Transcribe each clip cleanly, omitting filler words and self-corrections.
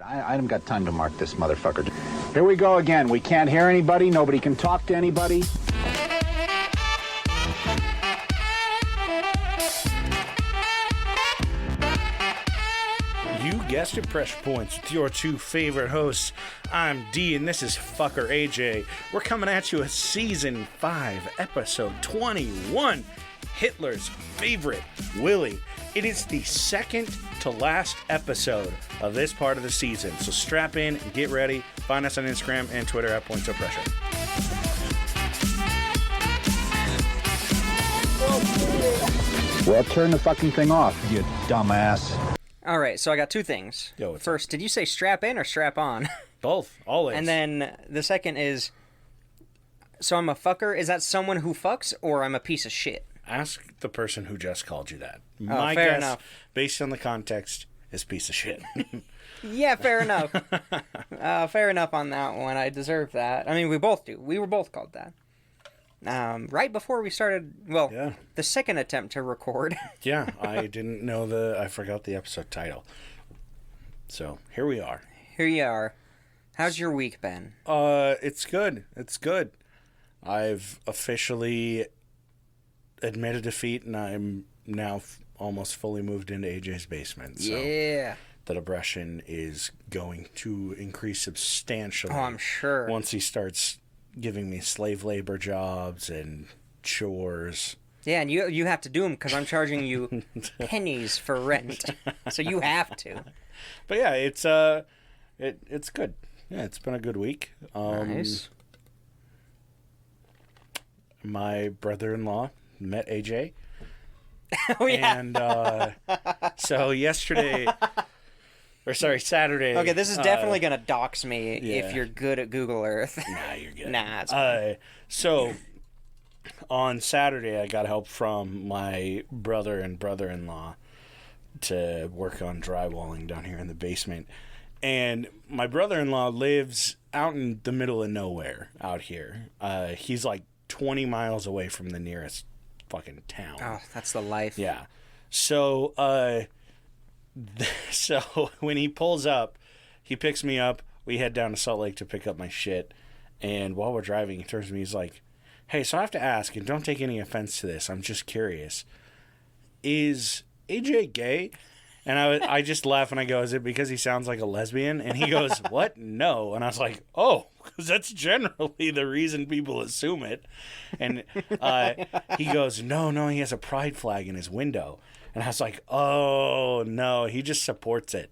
I haven't got time to mark this motherfucker. Here we go again. We can't hear anybody. Nobody can talk to anybody. You guessed it, Pressure Points, with your two favorite hosts. I'm D, and this is Fucker AJ. We're coming at you with Season 5, Episode 21, Hitler's Favorite, Willy. It is the second to last episode of this part of the season, so strap in and get ready. Find us on Instagram and Twitter at Points of Pressure. Well, turn the fucking thing off, you dumbass. All right, so I got two things. Yo, what's First, did you say strap in or strap on? Both, always. And then the second is, so I'm a fucker. Is that someone who fucks, or I'm a piece of shit? Ask the person who just called you that. Fair guess, enough. based on the context, is piece of shit. Yeah, fair enough. Fair enough on that one. I deserve that. I mean, we both do. We were both called that. Right before we started, the second attempt to record. Yeah, I didn't know I forgot the episode title. So, here we are. Here you are. How's your week been? It's good. It's good. I've officially admitted defeat, and I'm now almost fully moved into AJ's basement. So Yeah. the depression is going to increase substantially. Oh, I'm sure. Once he starts giving me slave labor jobs and chores. Yeah, and you have to do them because I'm charging you pennies for rent, so you have to. But yeah, it's good. Yeah, it's been a good week. Nice. My brother-in-law met AJ. Oh yeah. And so Saturday. Okay, this is definitely gonna dox me yeah. if you're good at Google Earth. Nah, you're good. Nah, it's fine. So on Saturday, I got help from my brother and brother-in-law to work on drywalling down here in the basement. And my brother-in-law lives out in the middle of nowhere out here. He's like 20 miles away from the nearest fucking town. Oh, that's the life. Yeah. So, so when he pulls up, he picks me up. We head down to Salt Lake to pick up my shit. And while we're driving, he turns to me. He's like, "Hey, so I have to ask, and don't take any offense to this. I'm just curious. Is AJ gay?" And I just laugh and I go, "Is it because he sounds like a lesbian?" And he goes, "What? No." And I was like, "Oh, because that's generally the reason people assume it." And he goes, No, he has a pride flag in his window." And I was like, "Oh, no, he just supports it."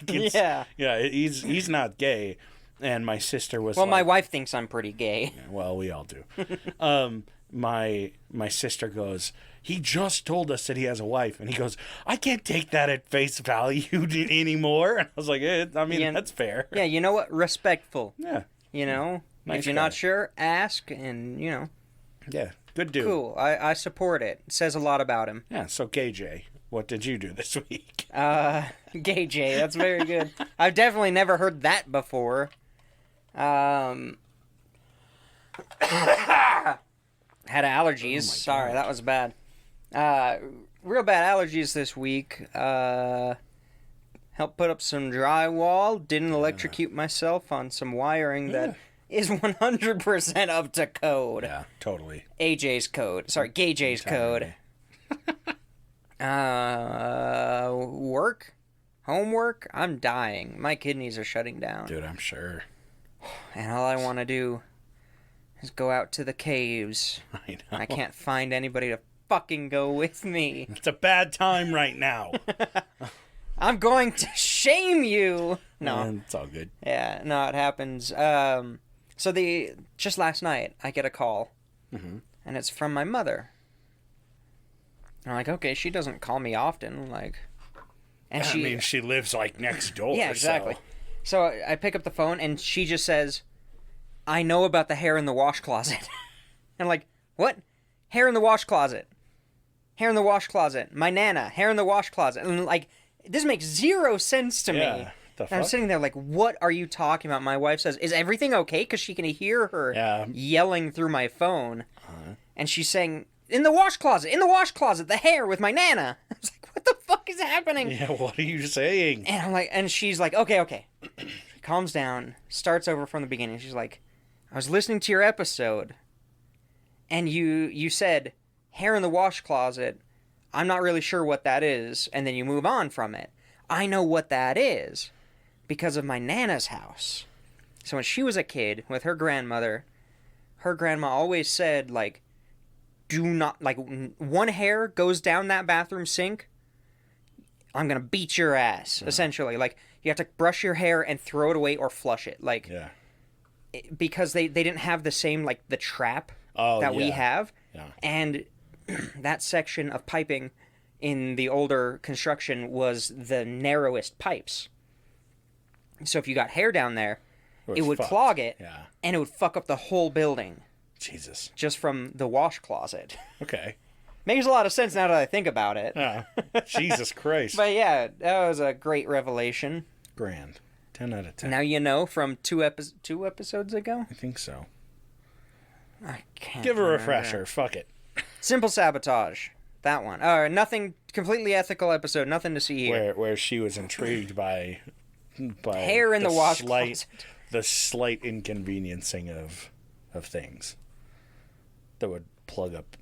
Yeah. Yeah, he's not gay. And my sister was my wife thinks I'm pretty gay. Well, we all do. My sister goes, "He just told us that he has a wife." And he goes, "I can't take that at face value anymore." And I was like, that's fair. Yeah, you know what? Respectful. Yeah. You know? Nice if you're guy. not sure, ask, and, Yeah, good dude. Cool. I support it. It says a lot about him. Yeah, so KJ, what did you do this week? Gay Jay, that's very good. I've definitely never heard that before. Had allergies. Sorry, that was bad. Real bad allergies this week. Helped put up some drywall. Didn't electrocute myself on some wiring that is 100% up to code. Yeah, totally. AJ's code. Sorry, Gay J's code. Work? Homework? I'm dying. My kidneys are shutting down. Dude, I'm sure. And all I want to do is go out to the caves. I know. I can't find anybody to fucking go with me. It's a bad time right now. I'm going to shame you. No. It's all good. Yeah, no, it happens. So just last night, I get a call, and it's from my mother. I'm like, okay, she doesn't call me often, and she lives next door. Yeah, exactly. So I pick up the phone, and she just says, "I know about the hair in the wash closet." And I'm like, what? Hair in the wash closet. Hair in the wash closet. My Nana, hair in the wash closet. And this makes zero sense to me. The fuck? And I'm sitting there like, what are you talking about? My wife says, "Is everything okay?" Because she can hear her yelling through my phone. And she's saying, in the wash closet, the hair with my Nana. I was like, what the fuck is happening? Yeah, what are you saying? And I'm like, and she's like, okay. calms down, starts over from the beginning. She's like, I was listening to your episode, and you said, hair in the wash closet. I'm not really sure what that is. And then you move on from it. I know what that is because of my Nana's house. So when she was a kid with her grandmother, her grandma always said, like, do not, like, one hair goes down that bathroom sink, I'm going to beat your ass, essentially. Like, you have to brush your hair and throw it away or flush it. Like, because they didn't have the same, like, the trap that we have. Yeah. And that section of piping in the older construction was the narrowest pipes. So if you got hair down there, it would clog it, and it would fuck up the whole building. Jesus. Just from the wash closet. Okay. Makes a lot of sense now that I think about it. Jesus Christ. But yeah, that was a great revelation. Grand. 10 out of 10. Now you know from two episodes ago? I think so. I can't Give a remember. refresher. Fuck it. Simple Sabotage. That one. Nothing, completely ethical episode. Nothing to see here. Where she was intrigued by hair in the wash closet. The slight inconveniencing of things that would plug up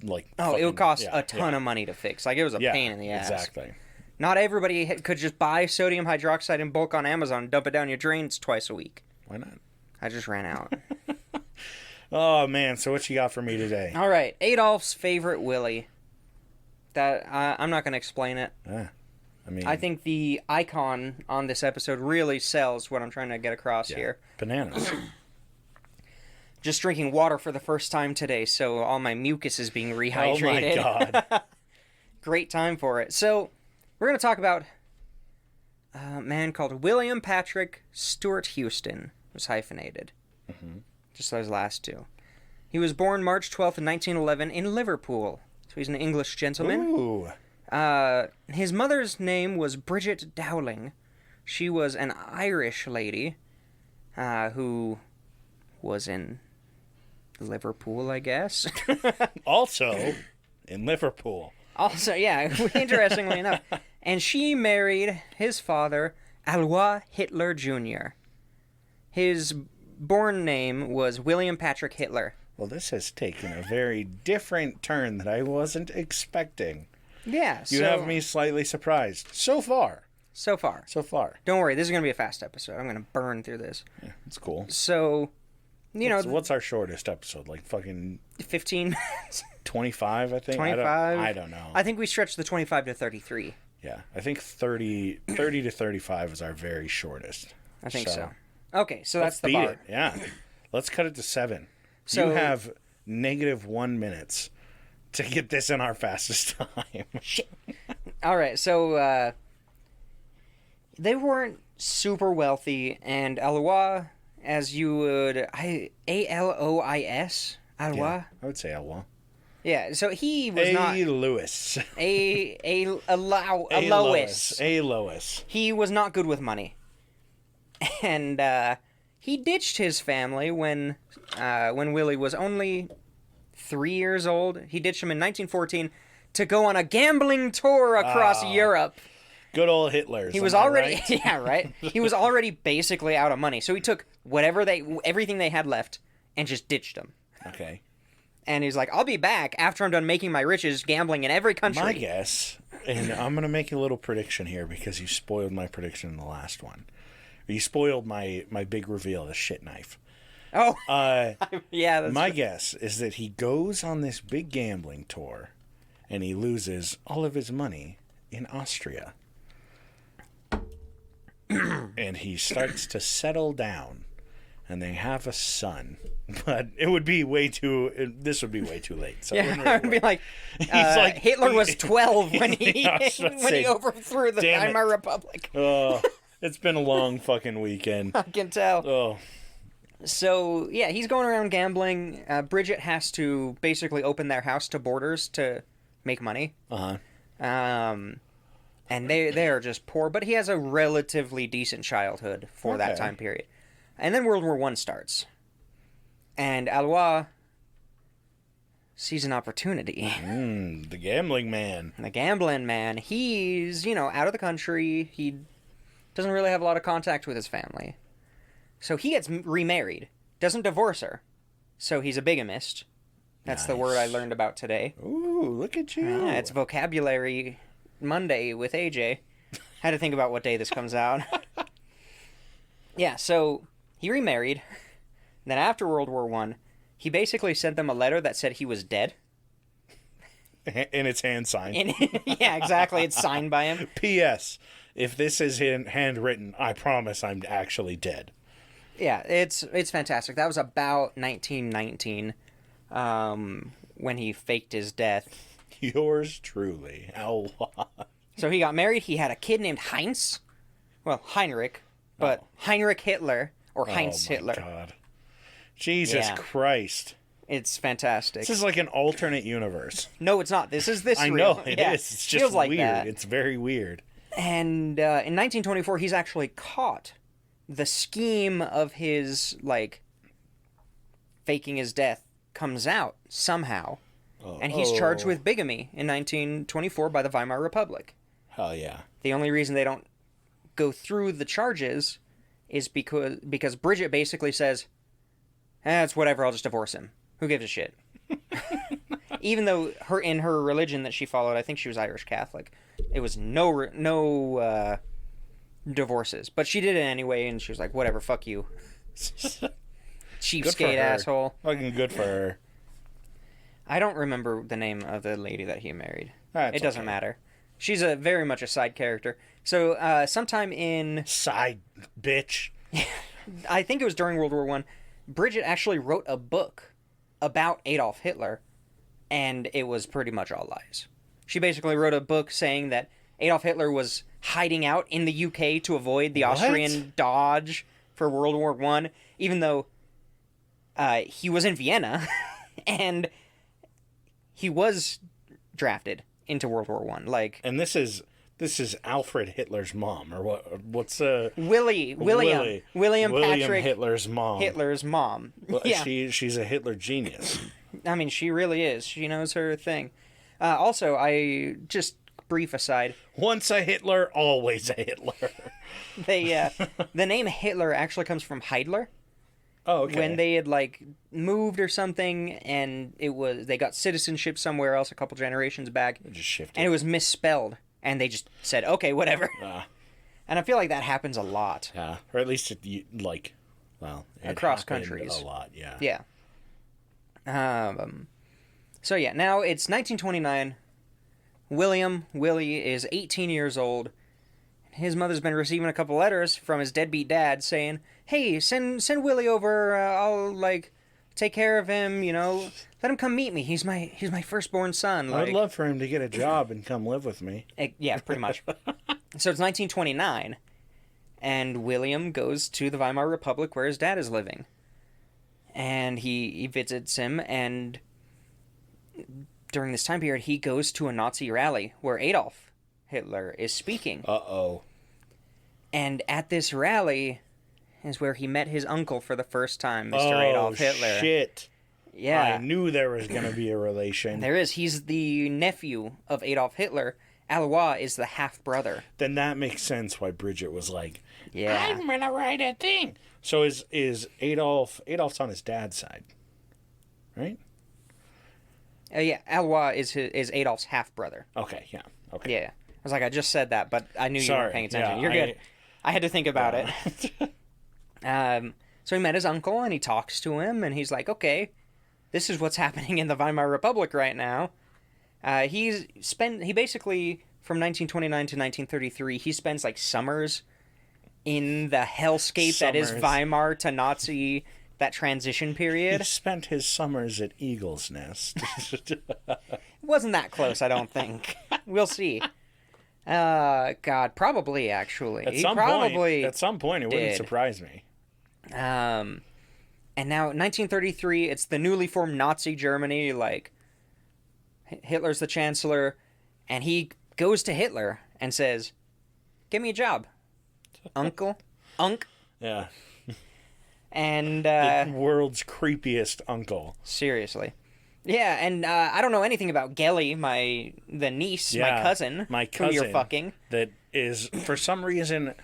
like it would cost a ton of money to fix. Like, it was a pain in the ass. Exactly. Not everybody could just buy sodium hydroxide in bulk on Amazon and dump it down your drains twice a week. Why not? I just ran out. Oh man, so what you got for me today? All right, Adolf's favorite Willy. That I'm not going to explain it. I think the icon on this episode really sells what I'm trying to get across here. Bananas. Just drinking water for the first time today, so all my mucus is being rehydrated. Oh my god. Great time for it. So, we're going to talk about a man called William Patrick Stuart Houston. It was hyphenated. Mm-hmm. Just those last two. He was born March 12th, 1911 in Liverpool. So he's an English gentleman. Ooh. His mother's name was Bridget Dowling. She was an Irish lady who was in Liverpool, I guess. Also in Liverpool. Also, yeah, interestingly enough. And she married his father, Alois Hitler Jr. His born name was William Patrick Hitler. Well, this has taken a very different turn that I wasn't expecting. Yeah, You have me slightly surprised. So far. So far. Don't worry, this is going to be a fast episode. I'm going to burn through this. Yeah, it's cool. So, What's our shortest episode? Like fucking 15 minutes? 25, I think? 25? I don't know. I think we stretched the 25 to 33. Yeah, I think 30 to 35 is our very shortest. I think so. Okay, so that's the bar. Yeah. Let's cut it to 7. So, you have -1 minutes to get this in our fastest time. Shit. All right, so they weren't super wealthy, and Alois, as you would, Alois, Alois. Yeah, I would say Alois. Yeah, so he was not Lewis. Lois. He was not good with money, and he ditched his family when Willy was only 3 years old. He ditched him in 1914 to go on a gambling tour across Europe. Good old Hitler. He was already right? Yeah, right. He was already basically out of money, so he took everything they had left and just ditched them. Okay. And he's like, I'll be back after I'm done making my riches gambling in every country. My guess, and I'm going to make a little prediction here because you spoiled my prediction in the last one. You spoiled my big reveal, the shit knife. Oh, yeah. That's my guess is that he goes on this big gambling tour and he loses all of his money in Austria. And he starts to settle down. And they have a son, but this would be way too late. So yeah, I would be like, Hitler was 12 when he overthrew the Weimar Republic. Oh, it's been a long fucking weekend. I can tell. Oh. So, yeah, he's going around gambling. Bridget has to basically open their house to boarders to make money. Uh-huh. And they are just poor, but he has a relatively decent childhood for that time period. And then World War I starts. And Alois sees an opportunity. The gambling man. The gambling man. He's, out of the country. He Doesn't really have a lot of contact with his family. So he gets remarried. Doesn't divorce her. So he's a bigamist. That's the word I learned about today. Ooh, look at you. Yeah, it's Vocabulary Monday with AJ. Had to think about what day this comes out. Yeah, so he remarried. Then after World War I, he basically sent them a letter that said he was dead. And it's hand signed. Yeah, exactly. It's signed by him. P.S. If this is handwritten, I promise I'm actually dead. Yeah, it's fantastic. That was about 1919 when he faked his death. Yours truly. Allah. So he got married. He had a kid named Heinz. Well, Heinrich, but Heinrich Hitler or Heinz Hitler. Oh, my God. Jesus Christ. It's fantastic. This is like an alternate universe. No, it's not. This is I real. know, it is. It's just Feels like weird. that. It's very weird. And in 1924, he's actually caught. The scheme of his, like, faking his death comes out somehow. And he's charged with bigamy in 1924 by the Weimar Republic. Hell yeah. The only reason they don't go through the charges is because Bridget basically says, it's whatever, I'll just divorce him. Who gives a shit? Even though in her religion that she followed, I think she was Irish Catholic, it was no divorces. But she did it anyway, and she was like, whatever, fuck you. Cheapskate asshole. Fucking good for her. I don't remember the name of the lady that he married. It doesn't matter. She's very much a side character. So sometime in... Side bitch. I think it was during World War I, Bridget actually wrote a book about Adolf Hitler, and it was pretty much all lies. She basically wrote a book saying that Adolf Hitler was hiding out in the UK to avoid the Austrian Dodge for World War I, even though he was in Vienna, and he was drafted into World War I. Like, and this is Alfred Hitler's mom, or what? What's William Patrick Hitler's mom. Hitler's mom. Well, yeah, she's a Hitler genius. I mean, she really is. She knows her thing. Also, I just brief aside. Once a Hitler, always a Hitler. The name Hitler actually comes from Heidler. Oh, okay. When they had like moved or something, and they got citizenship somewhere else a couple generations back, It just shifted. and it was misspelled, and they just said, "Okay, whatever." And I feel like that happens a lot. Yeah, or at least it Across happened countries. a lot. Yeah. Yeah. So yeah, now it's 1929. Willy is 18 years old. His mother's been receiving a couple letters from his deadbeat dad saying, "Hey, send Willy over. I'll like take care of him. You know, let him come meet me. He's my firstborn son." I'd love for him to get a job and come live with me. Yeah, pretty much. So it's 1929, and William goes to the Weimar Republic where his dad is living, and he visits him. And during this time period, he goes to a Nazi rally where Adolf Hitler is speaking. Uh-oh. And at this rally is where he met his uncle for the first time, Mr. Adolf Hitler. Shit. Yeah. I knew there was going to be a relation. There is. He's the nephew of Adolf Hitler. Alois is the half-brother. Then that makes sense why Bridget was like, Yeah. I'm going to write a thing. So is Adolf's on his dad's side, right? Yeah, Alois is Adolf's half-brother. Okay, yeah. Okay. Yeah. I was like, I just said that, but I knew you Sorry. weren't paying attention. Yeah, You're good. I had to think about it. So he met his uncle, and he talks to him, and he's like, okay, this is what's happening in the Weimar Republic right now. He basically, from 1929 to 1933, he spends, like, summers in the hellscape that is Weimar to Nazi, that transition period. He spent his summers at Eagle's Nest. It wasn't that close, I don't think. We'll see. God, probably, actually. At some point, it wouldn't surprise me. And now, 1933, it's the newly formed Nazi Germany, like, Hitler's the chancellor, and he goes to Hitler and says, "Give me a job, uncle." Yeah. And, the world's creepiest uncle. Seriously. Yeah, and I don't know anything about Gelly, the niece, my cousin, who you're fucking. That is, for some reason,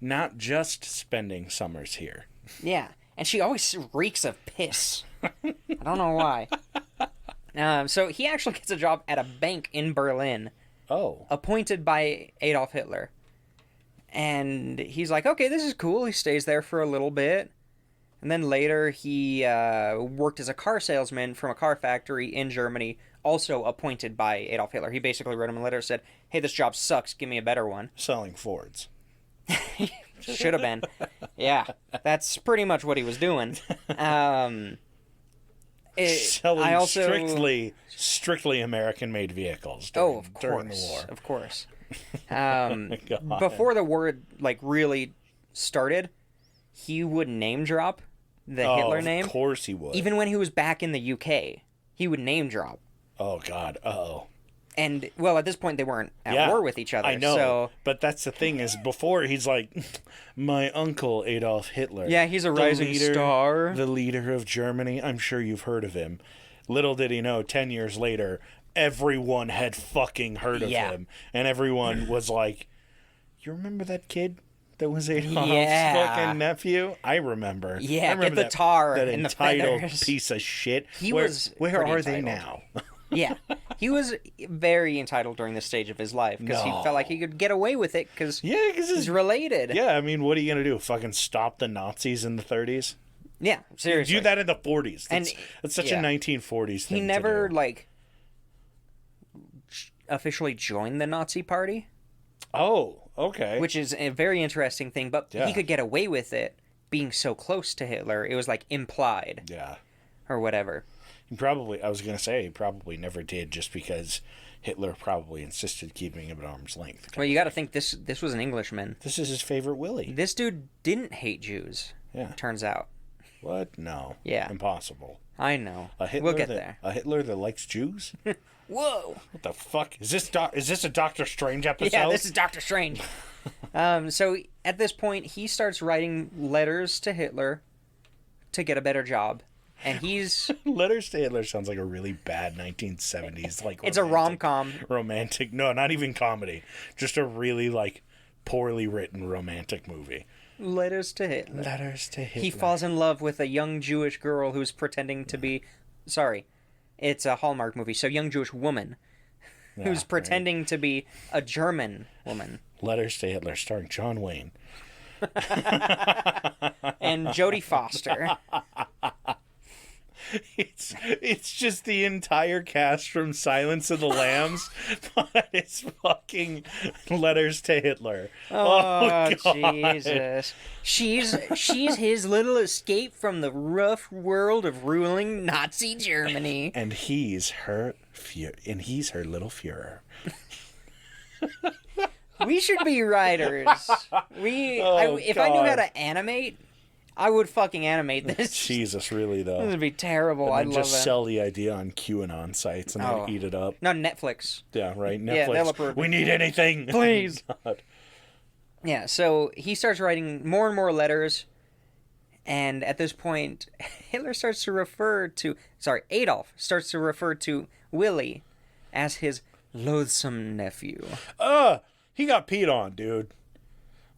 not just spending summers here. Yeah, and she always reeks of piss. I don't know why. So he actually gets a job at a bank in Berlin, Oh. appointed by Adolf Hitler. And he's like, okay, this is cool. He stays there for a little bit. And then later he worked as a car salesman from a car factory in Germany, also appointed by Adolf Hitler. He basically wrote him a letter and said, hey, this job sucks. Give me a better one. Selling Fords. Should have been. Yeah, that's pretty much what he was doing. Selling strictly American-made vehicles during, during the war. Of course. God. Before the war really started, he would name drop the Hitler name. Of course he would. Even when he was back in the UK, he would name drop. Oh, God. Uh-oh. And, well, at this point, they weren't at war with each other. I know, so... but that's the thing is before he's like, my uncle Adolf Hitler. Yeah, he's a rising star. The leader of Germany. I'm sure you've heard of him. Little did he know, 10 years later, everyone had fucking heard of him. And everyone was like, you remember that kid that was Adolf's fucking nephew? I remember. Yeah, I remember get the tar that and the entitled feathers. piece of shit. Where are they now? Yeah, he was very entitled during this stage of his life because he felt like he could get away with it because he's related. Yeah, I mean, what are you going to do? Fucking stop the Nazis in the 30s? Yeah, seriously. Do that in the 40s. That's such a yeah. 1940s thing. He never, to do. like, officially joined the Nazi party. Oh, okay. Which is a very interesting thing, but he could get away with it being so close to Hitler. It was, like, implied. Yeah. Or whatever. I was going to say, he probably never did just because Hitler probably insisted keeping him at arm's length. Well, you got to think this was an Englishman. This is his favorite Willy. This dude didn't hate Jews. Yeah. Turns out. What? No. Yeah. Impossible. I know. We'll get there. A Hitler that likes Jews? Whoa! What the fuck? Is this a Doctor Strange episode? Yeah, this is Doctor Strange. So at this point, he starts writing letters to Hitler to get a better job. And he's... Letters to Hitler sounds like a really bad 1970s, like... It's a rom-com. Romantic... No, not even comedy. Just a really, like, poorly written romantic movie. Letters to Hitler. Letters to Hitler. He falls in love with a young Jewish girl who's pretending to be... Sorry. It's a Hallmark movie, so young Jewish woman who's pretending to be a German woman. Letters to Hitler, starring John Wayne. And Jodie Foster. It's just the entire cast from Silence of the Lambs, but it's fucking Letters to Hitler. Oh Jesus! She's his little escape from the rough world of ruling Nazi Germany, and he's her little Führer. We should be writers. If I knew how to animate, I would fucking animate this. Jesus, really though. This would be terrible. I'd love just it. sell the idea on QAnon sites and then eat it up. Not Netflix. Yeah, right. Netflix. Yeah, they'll approve. We need anything, please. God. Yeah, so he starts writing more and more letters, and at this point, Adolf starts to refer to Willy as his loathsome nephew. He got peed on, dude.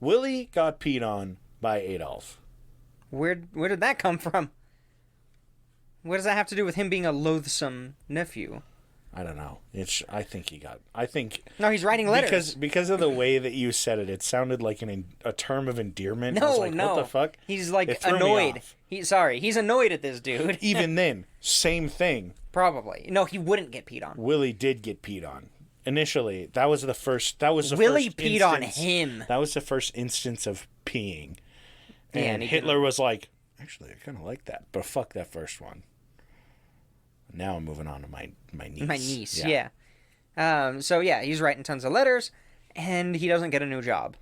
Willy got peed on by Adolf. Where did that come from? What does that have to do with him being a loathsome nephew? I don't know. No, he's writing letters. Because of the way that you said it, it sounded like a term of endearment. No, I was like, what the fuck? He's like annoyed. He's annoyed at this dude. Even then, same thing. Probably. No, he wouldn't get peed on. Willy did get peed on. Initially, that was the first. Willy peed on him. That was the first instance of peeing. And yeah, Hitler was like, actually, I kind of like that, but fuck that first one. Now I'm moving on to my niece. My niece, yeah. So yeah, he's writing tons of letters, and he doesn't get a new job.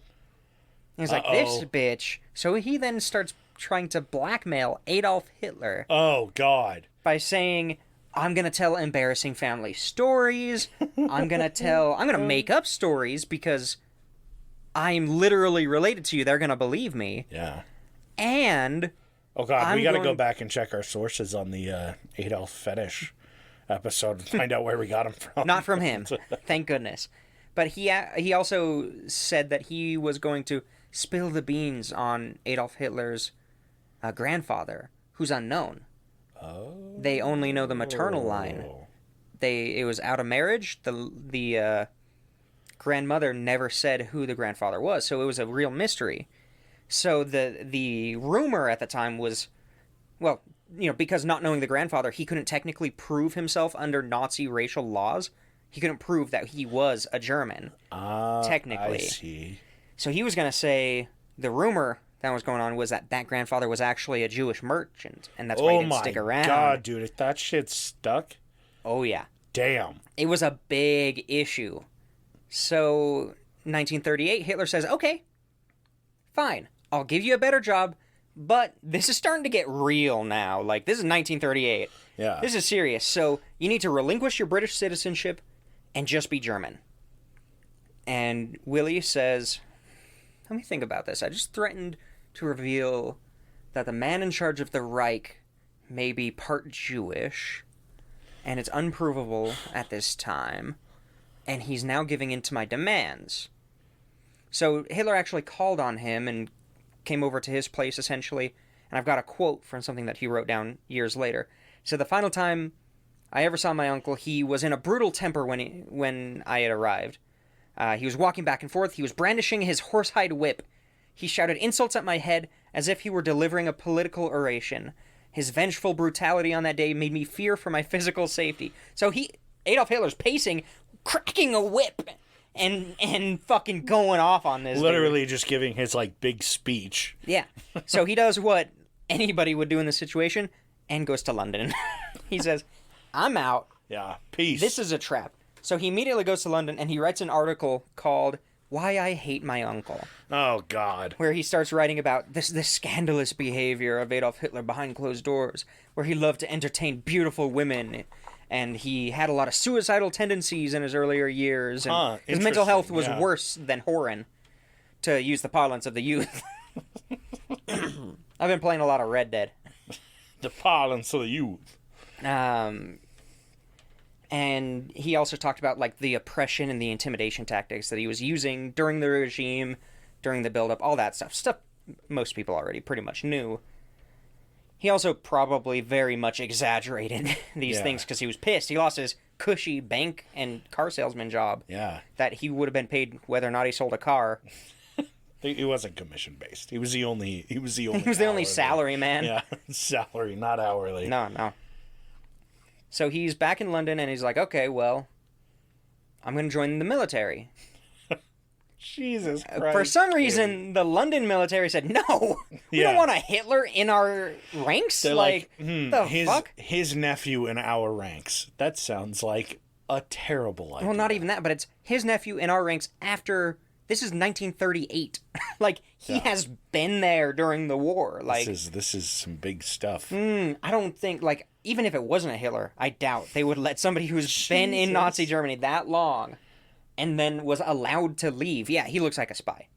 He's like, this bitch. So he then starts trying to blackmail Adolf Hitler. Oh, God. By saying, I'm going to tell embarrassing family stories. I'm going to make up stories because I'm literally related to you. They're going to believe me. Yeah. And... Oh, God, we got to go back and check our sources on the Adolf fetish episode and find out where we got him from. Not from him. Thank goodness. But he also said that he was going to spill the beans on Adolf Hitler's grandfather, who's unknown. Oh. They only know the maternal line. It was out of marriage. The grandmother never said who the grandfather was, so it was a real mystery. So the rumor at the time was, well, because not knowing the grandfather, he couldn't technically prove himself under Nazi racial laws. He couldn't prove that he was a German, technically. I see. So he was going to say the rumor that was going on was that grandfather was actually a Jewish merchant, and that's why he didn't stick around. Oh my god, dude, if that shit stuck... Oh, yeah. Damn. It was a big issue. So, 1938, Hitler says, okay, fine, I'll give you a better job, but this is starting to get real now. Like, this is 1938. Yeah. This is serious. So, you need to relinquish your British citizenship and just be German. And Willy says, let me think about this. I just threatened to reveal that the man in charge of the Reich may be part Jewish, and it's unprovable at this time, and he's now giving in to my demands. So Hitler actually called on him and came over to his place, essentially, and I've got a quote from something that he wrote down years later. He said, the final time I ever saw my uncle, he was in a brutal temper when I had arrived. He was walking back and forth. He was brandishing his horsehide whip. He shouted insults at my head as if he were delivering a political oration. His vengeful brutality on that day made me fear for my physical safety. So Adolf Hitler's pacing, cracking a whip, and fucking going off on this. Literally dude. just giving his, big speech. Yeah. So he does what anybody would do in this situation and goes to London. He says, I'm out. Yeah, peace. This is a trap. So he immediately goes to London and he writes an article called Why I Hate My Uncle. Oh, God. Where he starts writing about this scandalous behavior of Adolf Hitler behind closed doors, where he loved to entertain beautiful women, and he had a lot of suicidal tendencies in his earlier years, and his mental health was worse than whoring, to use the parlance of the youth. I've been playing a lot of Red Dead. The parlance of the youth. And he also talked about, the oppression and the intimidation tactics that he was using during the regime, during the build-up, all that stuff. Stuff most people already pretty much knew. He also probably very much exaggerated these things because he was pissed. He lost his cushy bank and car salesman job. Yeah. That he would have been paid whether or not he sold a car. He wasn't commission-based. He was the only He was the only salary man. Yeah, salary, not hourly. No. So he's back in London, and he's like, okay, well, I'm going to join the military. Jesus Christ. For some reason, the London military said, no, we don't want a Hitler in our ranks. They're the fuck? His nephew in our ranks. That sounds like a terrible idea. Well, not even that, but it's his nephew in our ranks after... This is 1938. He has been there during the war. This is some big stuff. I don't think, even if it wasn't a Hitler, I doubt they would let somebody who's been in Nazi Germany that long and then was allowed to leave. Yeah, he looks like a spy.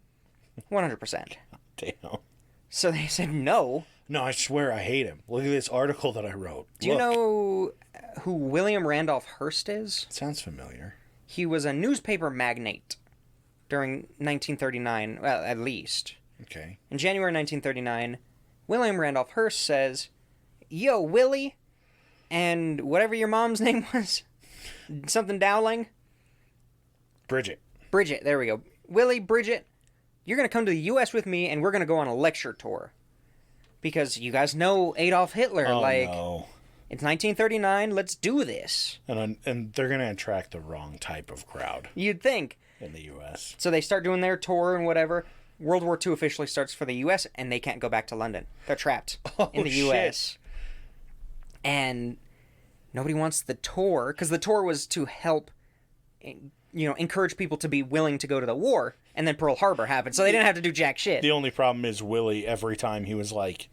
100%. Damn. So they said no. No, I swear I hate him. Look at this article that I wrote. Do you know who William Randolph Hearst is? Sounds familiar. He was a newspaper magnate during 1939, well, at least. Okay. In January 1939, William Randolph Hearst says, yo, Willy, and whatever your mom's name was, something Dowling? Bridget, there we go. Willy, Bridget, you're going to come to the U.S. with me, and we're going to go on a lecture tour. Because you guys know Adolf Hitler, no. It's 1939, let's do this. And they're going to attract the wrong type of crowd. You'd think. In the U.S. So they start doing their tour and whatever. World War II officially starts for the U.S., and they can't go back to London. They're trapped in the U.S. And nobody wants the tour, because the tour was to help, encourage people to be willing to go to the war, and then Pearl Harbor happened, so they didn't have to do jack shit. The only problem is Willy, every time he was like,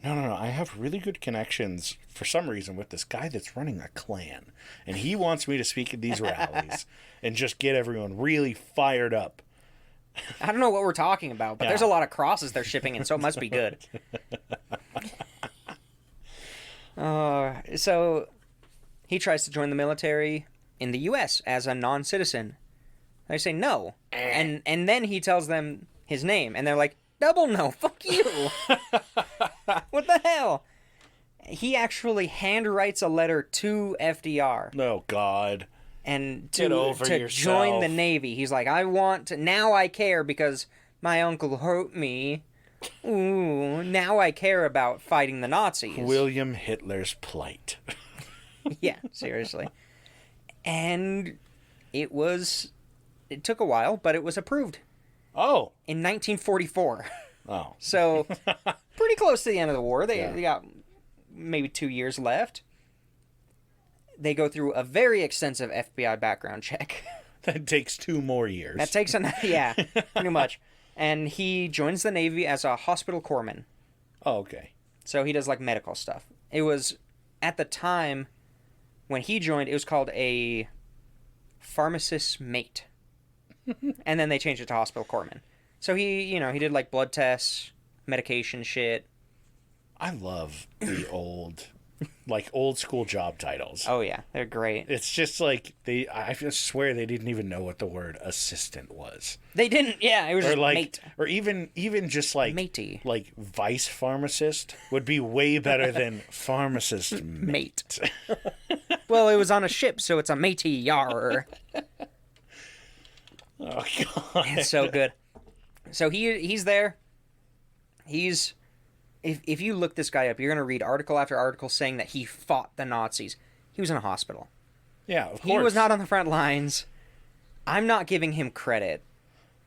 no, I have really good connections, for some reason, with this guy that's running a Klan, and he wants me to speak at these rallies and just get everyone really fired up. I don't know what we're talking about, but there's a lot of crosses they're shipping, and so it must be good. So he tries to join the military in the U.S. as a non-citizen. They say no. And then he tells them his name. And they're like, double no, fuck you. What the hell? He actually handwrites a letter to FDR. Oh, God. And Get over to yourself. join the Navy. He's like, now I care because my uncle hurt me. Ooh, now I care about fighting the Nazis. William Hitler's plight. Yeah, seriously. And it took a while, but it was approved Oh. in 1944. Oh. So, pretty close to the end of the war. They got maybe 2 years left. They go through a very extensive FBI background check. That takes 2 more years. That takes yeah, pretty much. And he joins the Navy as a hospital corpsman. Oh, okay. So he does like medical stuff. It was, at the time when he joined, it was called a pharmacist's mate. And then they changed it to hospital corpsman. So he did like blood tests, medication shit. I love the old school job titles. Oh yeah, they're great. It's just like I just swear they didn't even know what the word assistant was. They didn't, yeah, it was Or just like, mate. or even just like Matey. like vice pharmacist would be way better than pharmacist Mate. Well, it was on a ship, so it's a matey, yar. Oh, God. It's so good. So he's there. If you look this guy up, you're going to read article after article saying that he fought the Nazis. He was in a hospital. Yeah, of course. He was not on the front lines. I'm not giving him credit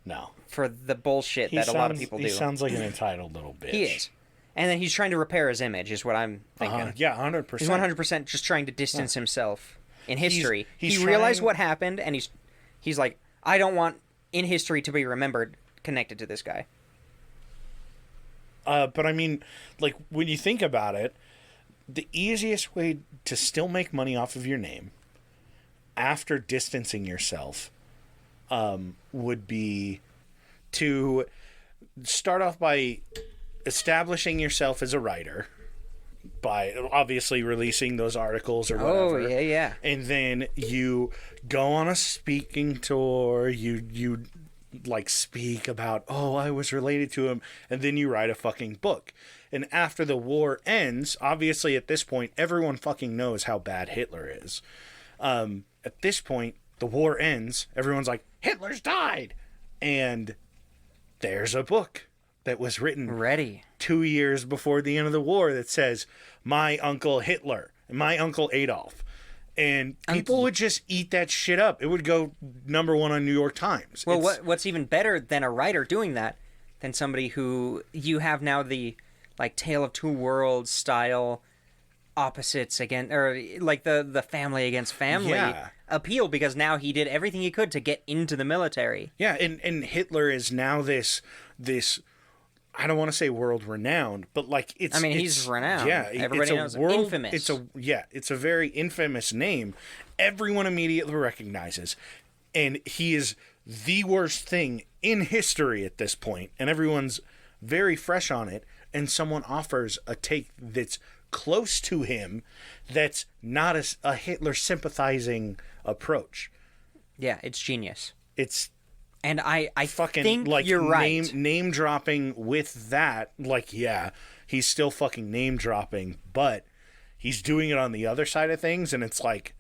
No. for the bullshit that a lot of people do. He sounds like an entitled little bitch. He is. And then he's trying to repair his image, is what I'm thinking. Yeah, 100%. He's 100% just trying to distance himself in history. he's he realized trying- what happened, and he's like, I don't want in history to be remembered connected to this guy. But I mean, like, when you think about it, the easiest way to still make money off of your name after distancing yourself would be to start off by establishing yourself as a writer by obviously releasing those articles or whatever. Oh, yeah. And then you go on a speaking tour, you like speak about, oh, I was related to him, and then you write a fucking book. And after the war ends, obviously at this point, everyone fucking knows how bad Hitler is. At this point, the war ends, everyone's like, Hitler's died! And there's a book that was written Ready. 2 years before the end of the war that says, my uncle Hitler, and my uncle Adolf. And people would just eat that shit up. It would go #1 on New York Times. Well, what's even better than a writer doing that than somebody who you have now the like Tale of Two Worlds style opposites again, or like the family against family appeal, because now he did everything he could to get into the military. Yeah, and Hitler is now this I don't want to say world renowned, but like it's. I mean, he's renowned. Yeah, Everybody knows him. Infamous. It's a very infamous name. Everyone immediately recognizes, and he is the worst thing in history at this point, and everyone's very fresh on it. And someone offers a take that's close to him, that's not a Hitler sympathizing approach. Yeah, it's genius. And I Fucking think like you're right. Name dropping with that, like, yeah, he's still fucking name dropping, but he's doing it on the other side of things, and it's like,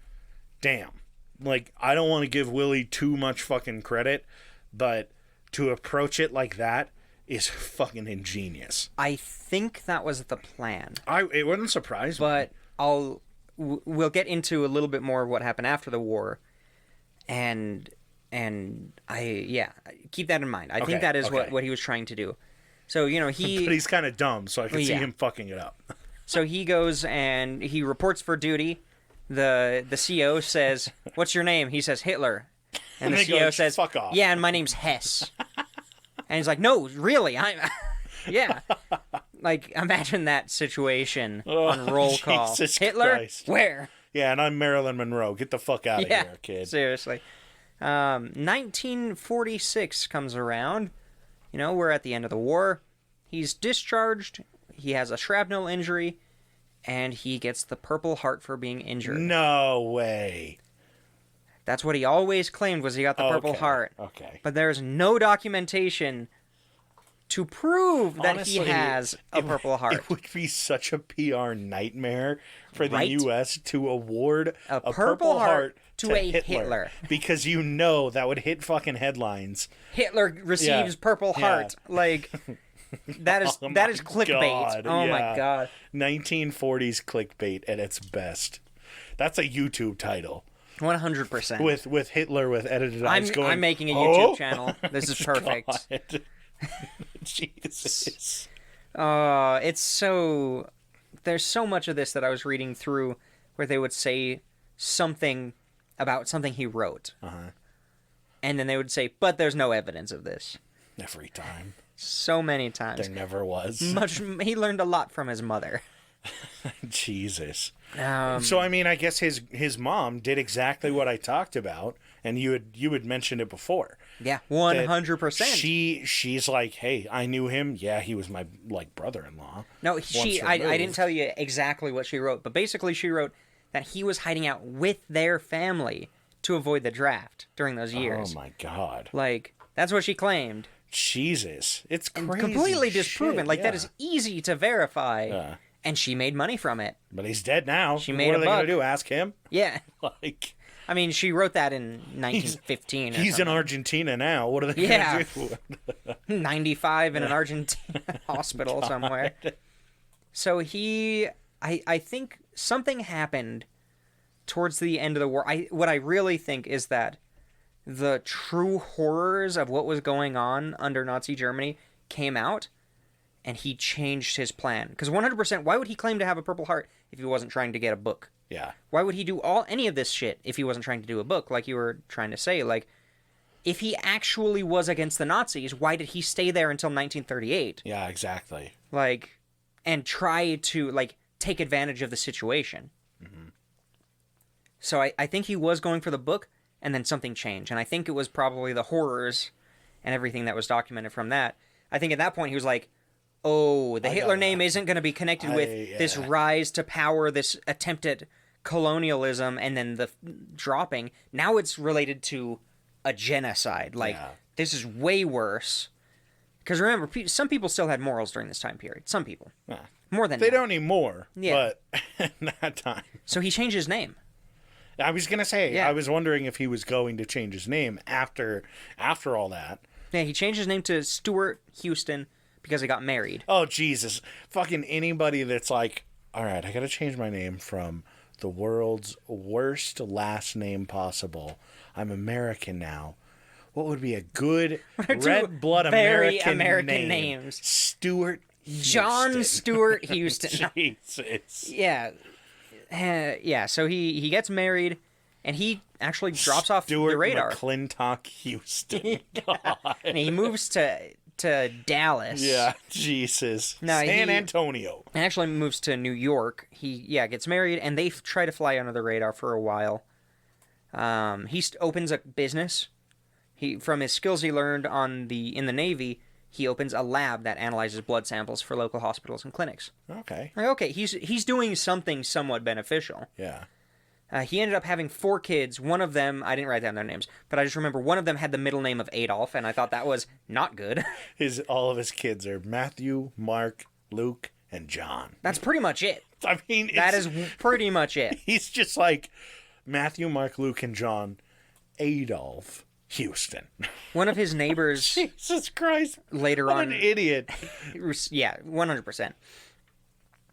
damn. Like, I don't want to give Willy too much fucking credit, but to approach it like that is fucking ingenious. I think that was the plan. It wouldn't surprise me. But we'll get into a little bit more of what happened after the war, and keep that in mind. I think that is what he was trying to do. So but he's kind of dumb, so I can see him fucking it up. So he goes and he reports for duty. The CO says, "What's your name?" He says, "Hitler." And the CO says, "Fuck off." "Yeah, and my name's Hess." And he's like, "No, really, yeah." Like, imagine that situation on roll call. Jesus Hitler? Christ. Where? Yeah, and I'm Marilyn Monroe. Get the fuck out of here, kid. Seriously. 1946 comes around. You know, we're at the end of the war. He's discharged. He has a shrapnel injury. And he gets the Purple Heart for being injured. No way. That's what he always claimed, was he got the Purple Heart. Okay. But there's no documentation to prove that Honestly, he has a Purple Heart. It would be such a PR nightmare for the Right? U.S. to award A a Purple Heart to a Hitler. Hitler. Because that would hit fucking headlines. Hitler receives Yeah. Purple Heart. Yeah. Like, that is Oh that is my clickbait. God, Oh yeah. my god. 1940s clickbait at its best. That's a YouTube title. 100%. With Hitler with edited eyes going, I'm making a "Oh?" YouTube channel. This is perfect. God. Jesus. It's so... There's so much of this that I was reading through where they would say something about something he wrote. Uh-huh. And then they would say, but there's no evidence of this. Every time. So many times. There never was. He learned a lot from his mother. Jesus. Um, So I mean, I guess his mom did exactly what I talked about, and you had mentioned it before. yeah, that 100%. She's like, hey, I knew him. Yeah, he was my brother-in-law. No, I didn't removed. tell you exactly what she wrote, but basically she wrote that he was hiding out with their family to avoid the draft during those years. Oh my God. Like, that's what she claimed. Jesus, it's crazy. Completely disproven. shit, Like, that yeah. is easy to verify. Yeah. And she made money from it. But he's dead now. She made what a are they buck. gonna do? Ask him? Yeah. Like, I mean, she wrote that in 1915. he's in Argentina now. What are they Yeah. gonna do? 95 in an Argentine hospital somewhere. So I think something happened towards the end of the war. What I really think is that the true horrors of what was going on under Nazi Germany came out, and he changed his plan. Because 100%, why would he claim to have a Purple Heart if he wasn't trying to get a book? Yeah. Why would he do any of this shit if he wasn't trying to do a book, like you were trying to say? Like, if he actually was against the Nazis, why did he stay there until 1938? Yeah, exactly. Like, and try to, like, take advantage of the situation. Mm-hmm. So I think he was going for the book, and then something changed. And I think it was probably the horrors and everything that was documented from that. I think at that point he was like, oh, the Hitler name isn't going to be connected with this rise to power, this attempt at colonialism, and then the dropping. Now it's related to a genocide. Like, this is way worse. Because remember, some people still had morals during this time period. Some people. Yeah. More than They now. don't anymore. Yeah. But at that time. So he changed his name. I was going to say, Yeah. I was wondering if he was going to change his name after all that. Yeah, he changed his name to Stuart Houston because he got married. Oh, Jesus. Fucking anybody that's like, all right, I got to change my name from the world's worst last name possible. I'm American now. What would be a good red blood very American, American name? names. Stuart John Houston. Stuart Houston. Jesus. Yeah. Yeah, so he gets married, and he actually drops off Stuart the radar. McClintock Houston. God. And he moves to Dallas. Yeah, Jesus. No, San Antonio. And actually moves to New York. He gets married, and they try to fly under the radar for a while. He opens a business. From his skills he learned in the Navy, he opens a lab that analyzes blood samples for local hospitals and clinics. Okay. Like, okay, he's doing something somewhat beneficial. Yeah. He ended up having 4 kids. One of them, I didn't write down their names, but I just remember one of them had the middle name of Adolf, and I thought that was not good. All of his kids are Matthew, Mark, Luke, and John. That's pretty much it. I mean, That is pretty much it. He's just like Matthew, Mark, Luke, and John. Adolf Houston. One of his neighbors Jesus Christ. later What on... an idiot. Yeah, 100%.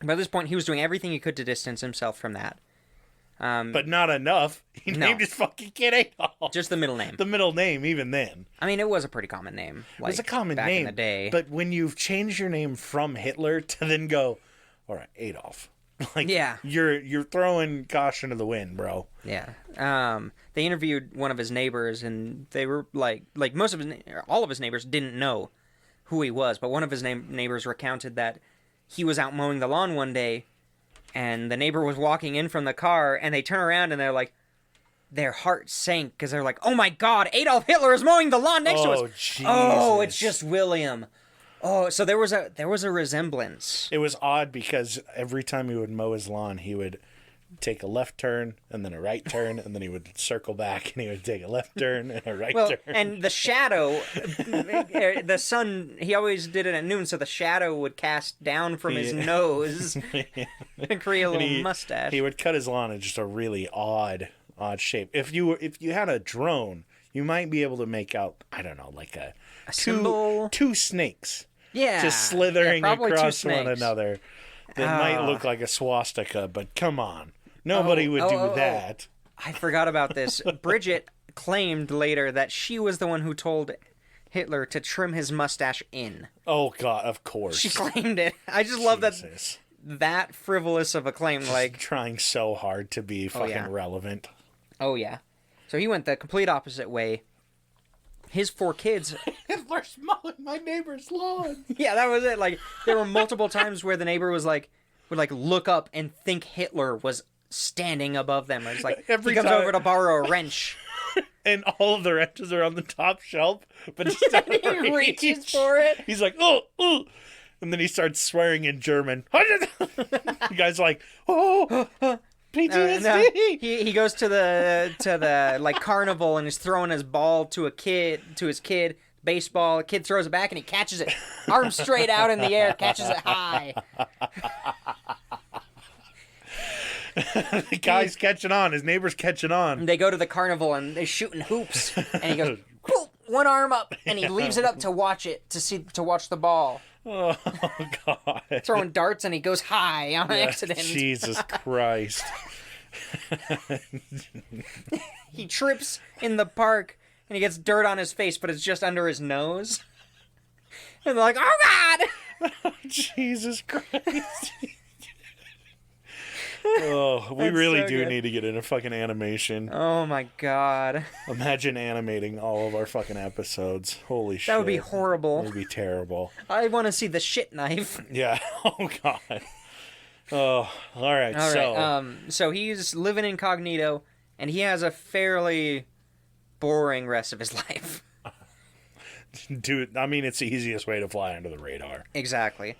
By this point, he was doing everything he could to distance himself from that. But not enough. He No. named his fucking kid Adolf. Just the middle name. The middle name, even then. I mean, it was a pretty common name. It was a common back name. in the day. But when you've changed your name from Hitler to then go, all right, Adolf. Like, Yeah. You're throwing caution to the wind, bro. Yeah. They interviewed one of his neighbors, and they were like all of his neighbors didn't know who he was, but one of his neighbors recounted that he was out mowing the lawn one day, and the neighbor was walking in from the car, and they turn around and they're like, their heart sank because they're like, oh my God, Adolf Hitler is mowing the lawn next to us. Jesus. Oh, it's just William. Oh, so there was a resemblance. It was odd because every time he would mow his lawn, he would take a left turn and then a right turn, and then he would circle back and he would take a left turn and a right turn. And the shadow, the sun, he always did it at noon, so the shadow would cast down from his nose and create a little mustache. He would cut his lawn in just a really odd shape. If you had a drone, you might be able to make out, I don't know, like a symbol? two snakes. Yeah. Just slithering across one snakes. another. That might look like a swastika, but come on. Nobody would do that. I forgot about this. Bridget claimed later that she was the one who told Hitler to trim his mustache in. Oh, God, of course. She claimed it. I just love that frivolous of a claim. Like trying so hard to be fucking relevant. Oh, yeah. So he went the complete opposite way. His 4 kids... Hitler's mowing my neighbor's lawn. Yeah, that was it. Like, there were multiple times where the neighbor would look up and think Hitler was standing above them. It's like, he comes over to borrow a wrench. And all of the wrenches are on the top shelf, but he reaches for it. He's like, oh. And then he starts swearing in German. The guy's like, oh. PTSD. No, he goes to the like carnival and is throwing his ball to his kid, baseball. The kid throws it back and he catches it, arms straight out in the air, catches it high. The guy's catching on. His neighbor's catching on. They go to the carnival and they're shooting hoops, and he goes, "Boop," one arm up, and he leaves it up to watch the ball. Oh, God. Throwing darts, and he goes high on accident. Jesus Christ. He trips in the park, and he gets dirt on his face, but it's just under his nose. And they're like, oh, God! Jesus Christ. Oh, we really so do good. need to get into fucking animation. Oh, my God. Imagine animating all of our fucking episodes. Holy shit. That would be horrible. That would be terrible. I want to see the shit knife. Yeah. Oh, God. Oh, all right. So he's living incognito, and he has a fairly boring rest of his life. Dude, I mean, it's the easiest way to fly under the radar. Exactly.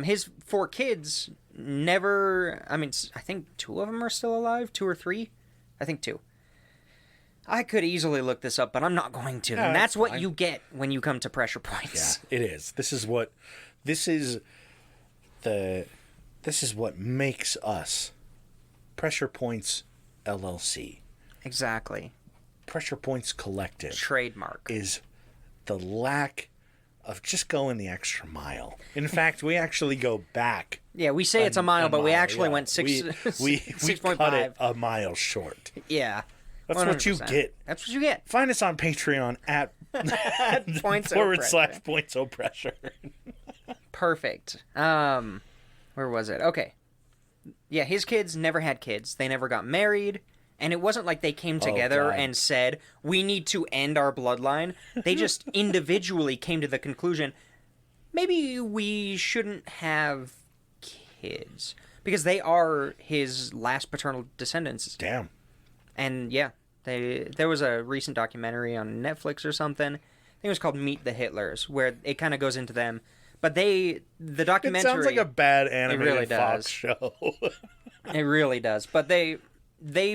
His 4 kids never... I mean, I think 2 of them are still alive. 2 or 3? I think 2. I could easily look this up, but I'm not going to. Yeah, and that's what fine. you get when you come to Pressure Points. Yeah, it is. This is what makes us Pressure Points LLC. Exactly. Pressure Points Collective. Trademark. Is the lack of just going the extra mile. In fact, we actually go back. Yeah, we say it's a mile, but we actually went 6.5. We cut it a mile short. Yeah. That's 100%. What you get. That's what you get. Find us on Patreon at /points/pressure. Perfect. Where was it? Okay. Yeah, his kids never had kids. They never got married. And it wasn't like they came together and said, we need to end our bloodline. They just individually came to the conclusion, maybe we shouldn't have kids. Because they are his last paternal descendants. Damn. And yeah, there was a recent documentary on Netflix or something. I think it was called Meet the Hitlers, where it kind of goes into them. But the documentary... It sounds like a bad animated really Fox show. It really does. But they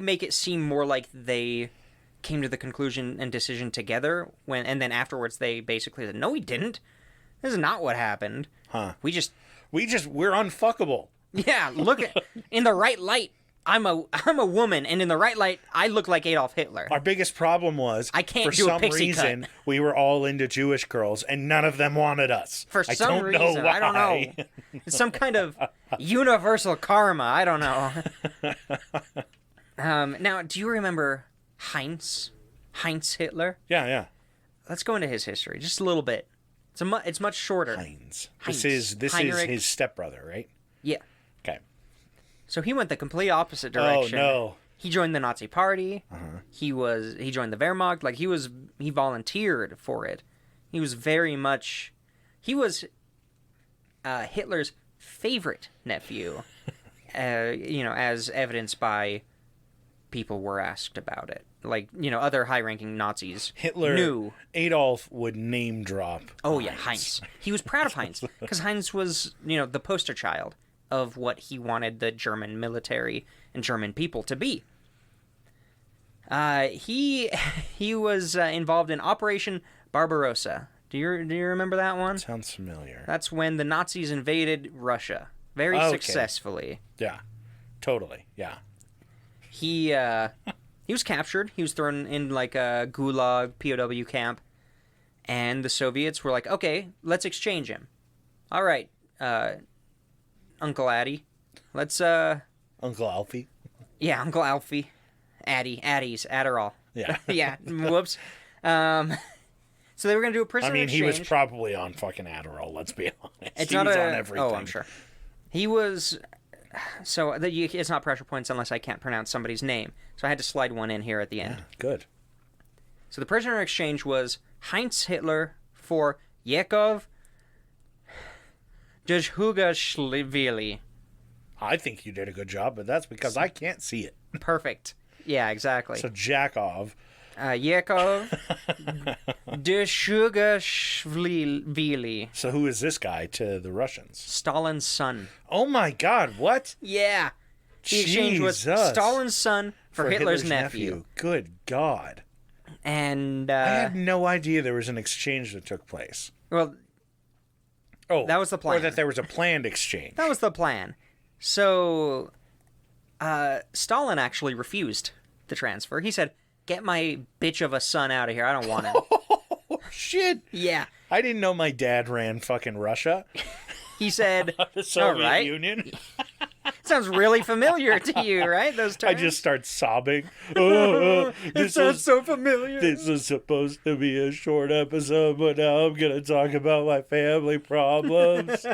make it seem more like they came to the conclusion and decision together, and then afterwards they basically said, no, we didn't. This is not what happened. Huh. We're unfuckable. Yeah, look at in the right light. I'm a woman, and in the right light, I look like Adolf Hitler. Our biggest problem was I can't for do a some pixie reason cut. We were all into Jewish girls, and none of them wanted us. For some reason, I don't know. It's some kind of universal karma. I don't know. Now, do you remember Heinz Hitler? Yeah. Let's go into his history just a little bit. It's much shorter. Heinz. This is his stepbrother, right? Yeah. Okay. So he went the complete opposite direction. Oh no. He joined the Nazi Party. Uh-huh. He joined the Wehrmacht. Like he volunteered for it. He was Hitler's favorite nephew. As evidenced by people were asked about it. Like, other high-ranking Nazis knew. Adolf would name drop. Oh, yeah, Heinz. He was proud of Heinz, because Heinz was, the poster child of what he wanted the German military and German people to be. He was involved in Operation Barbarossa. Do you remember that one? Sounds familiar. That's when the Nazis invaded Russia very successfully. Yeah, totally. Yeah. He was captured. He was thrown in like a gulag POW camp, and the Soviets were like, "Okay, let's exchange him." All right, Uncle Addy, let's Uncle Alfie. Yeah, Uncle Alfie, Addies, Adderall. Yeah. Yeah. Whoops. So they were gonna do a prisoner exchange. He was probably on fucking Adderall. Let's be honest. It's he not was on everything. Oh, I'm sure. He was. So it's not pressure points unless I can't pronounce somebody's name. So I had to slide one in here at the end. Yeah, good. So the prisoner exchange was Heinz Hitler for Yakov Dezhugashvili. I think you did a good job, but that's because I can't see it. Perfect. Yeah, exactly. So Jakov. Yakov Dezhugashvili. So who is this guy to the Russians? Stalin's son. Oh my God! What? Yeah. The exchange was Stalin's son for Hitler's nephew. Good God. And I had no idea there was an exchange that took place. Well, that was the plan. Or that there was a planned exchange. That was the plan. So, Stalin actually refused the transfer. He said, "Get my bitch of a son out of here. I don't want him." Oh, shit. Yeah. I didn't know my dad ran fucking Russia. He said, The Soviet all right. Union. Sounds really familiar to you, right? Those terms? I just start sobbing. It sounds so familiar. This is supposed to be a short episode, but now I'm going to talk about my family problems.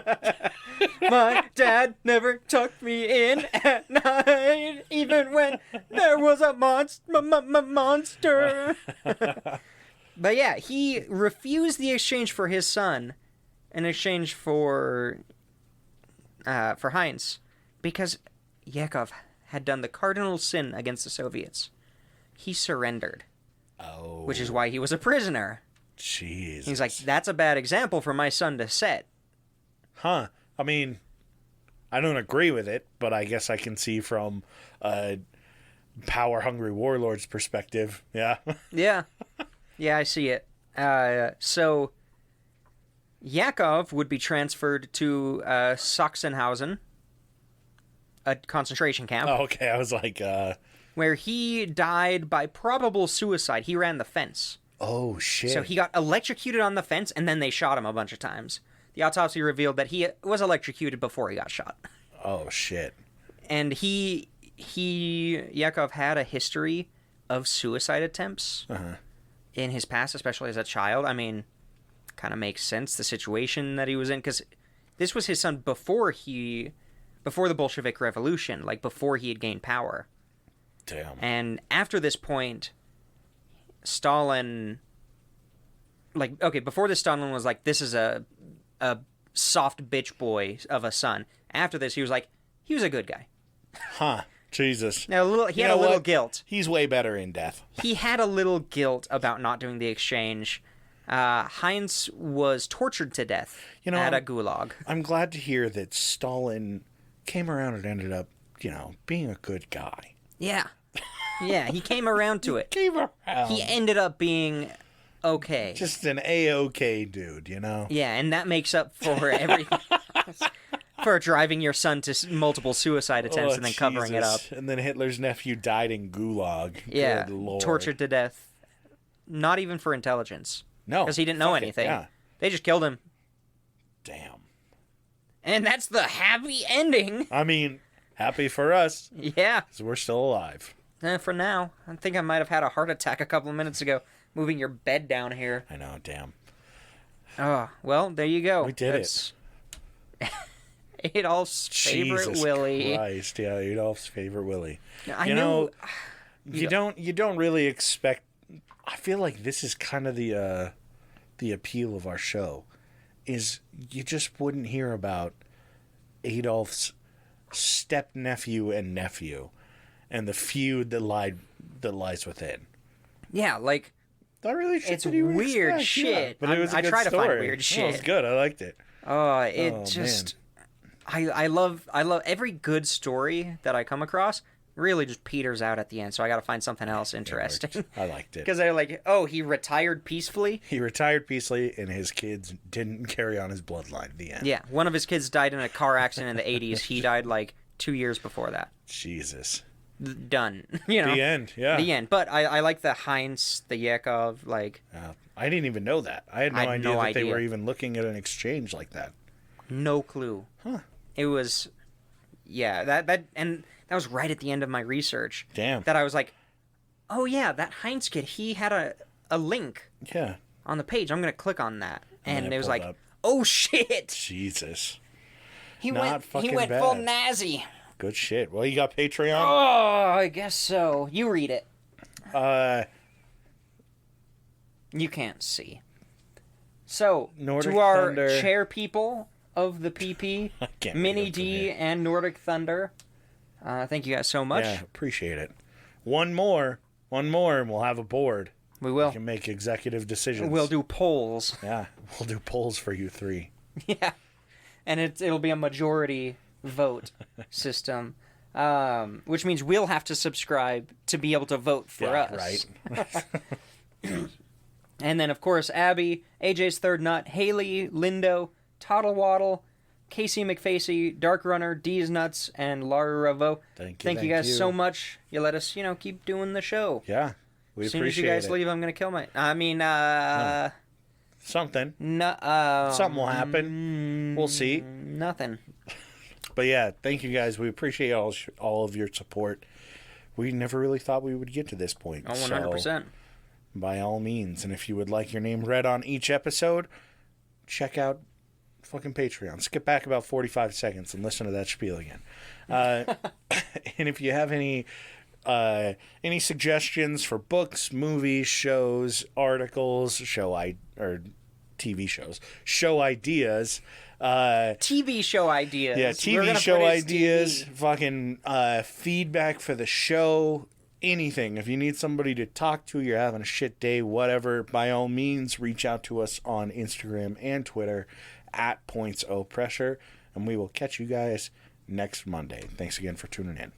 My dad never tucked me in at night, even when there was a monster. But yeah, he refused the exchange for his son in exchange for Heinz, because Yakov had done the cardinal sin against the Soviets. He surrendered. Oh. Which is why he was a prisoner. Jesus. He's like, that's a bad example for my son to set. Huh. I mean, I don't agree with it, but I guess I can see from a power-hungry warlord's perspective. Yeah. Yeah. Yeah, I see it. So, Yakov would be transferred to Sachsenhausen, a concentration camp. Oh, okay. I was like, where he died by probable suicide. He ran the fence. Oh, shit. So he got electrocuted on the fence, and then they shot him a bunch of times. The autopsy revealed that he was electrocuted before he got shot. Oh, shit. And Yakov had a history of suicide attempts in his past, especially as a child. I mean, kind of makes sense, the situation that he was in, because this was his son before the Bolshevik Revolution, like before he had gained power. Damn. And after this point, Stalin, like, okay, before this, Stalin was like, this is a soft bitch boy of a son. After this, he was like, he was a good guy. Huh. Jesus. Now, he had a little guilt. He's way better in death. He had a little guilt about not doing the exchange. Heinz was tortured to death at a gulag. I'm glad to hear that Stalin came around and ended up, being a good guy. Yeah. Yeah, he came around to it. Came around. He ended up being okay. Just an A-okay dude, Yeah, and that makes up for everything. For driving your son to multiple suicide attempts and then covering it up. And then Hitler's nephew died in gulag. Yeah, Good Lord. Tortured to death. Not even for intelligence. No. Because he didn't know anything. Yeah. They just killed him. Damn. And that's the happy ending. I mean, happy for us. Yeah. Because we're still alive. For now. I think I might have had a heart attack a couple of minutes ago, moving your bed down here. I know, damn. Oh, well, there you go. We did it. Adolf's favorite Jesus Willy. Christ, yeah, Adolf's favorite Willy. I know. You don't really expect. I feel like this is kind of the appeal of our show, is you just wouldn't hear about Adolf's step nephew and nephew, and the feud that lies within. Yeah, like. Not really. It's weird shit. Yeah, but it was a I good try story. to find weird shit. It was good. I liked it. Oh, just. I love every good story that I come across really just peters out at the end, so I got to find something else interesting. I liked it. Because they're like, oh, he retired peacefully? He retired peacefully, and his kids didn't carry on his bloodline. The end. Yeah, one of his kids died in a car accident in the 80s. He died like 2 years before that. Jesus. Done. You know? The end, yeah. The end. But I like the Heinz, the Yakov, like... I didn't even know that. I had no idea no that they idea. were even looking at an exchange like that. No clue. Huh. It was... Yeah, that was right at the end of my research. Damn. That I was like, oh yeah, that Heinz kid, he had a link Yeah. on the page. I'm going to click on that. And it was like, up. oh shit! Jesus. He Not went fucking full bad. Nazi. Good shit. Well, you got Patreon? Oh, I guess so. You read it. You can't see. So, Nordic to our Thunder. chair people of the PP, can't Mini read it from D here. and Nordic Thunder, thank you guys so much. Yeah, appreciate it. One more, and we'll have a board. We will. We can make executive decisions. We'll do polls. Yeah, we'll do polls for you three. Yeah. And it'll be a majority vote system, which means we'll have to subscribe to be able to vote for us. Right. And then, of course, Abby, AJ's Third Nut, Haley, Lindo, Toddlewaddle, Casey McFacey, Dark Runner, D's Nuts, and Lara Revo. Thank you guys so much. You let us, keep doing the show. Yeah, we As soon appreciate as you guys it. leave, I'm going to kill my... Something. No, Something will happen. We'll see. Nothing. But yeah, thank you guys. We appreciate all of your support. We never really thought we would get to this point. Oh, 100%. So, by all means. And if you would like your name read on each episode, check out fucking Patreon. Skip back about 45 seconds and listen to that spiel again. And if you have any suggestions for books, movies, shows, articles, or TV shows, show ideas, TV show ideas. yeah, We're TV gonna show put his ideas, TV. fucking feedback for the show, anything. If you need somebody to talk to, you're having a shit day, whatever, by all means, reach out to us on Instagram and Twitter @PointsOPressure, and we will catch you guys next Monday. Thanks again for tuning in.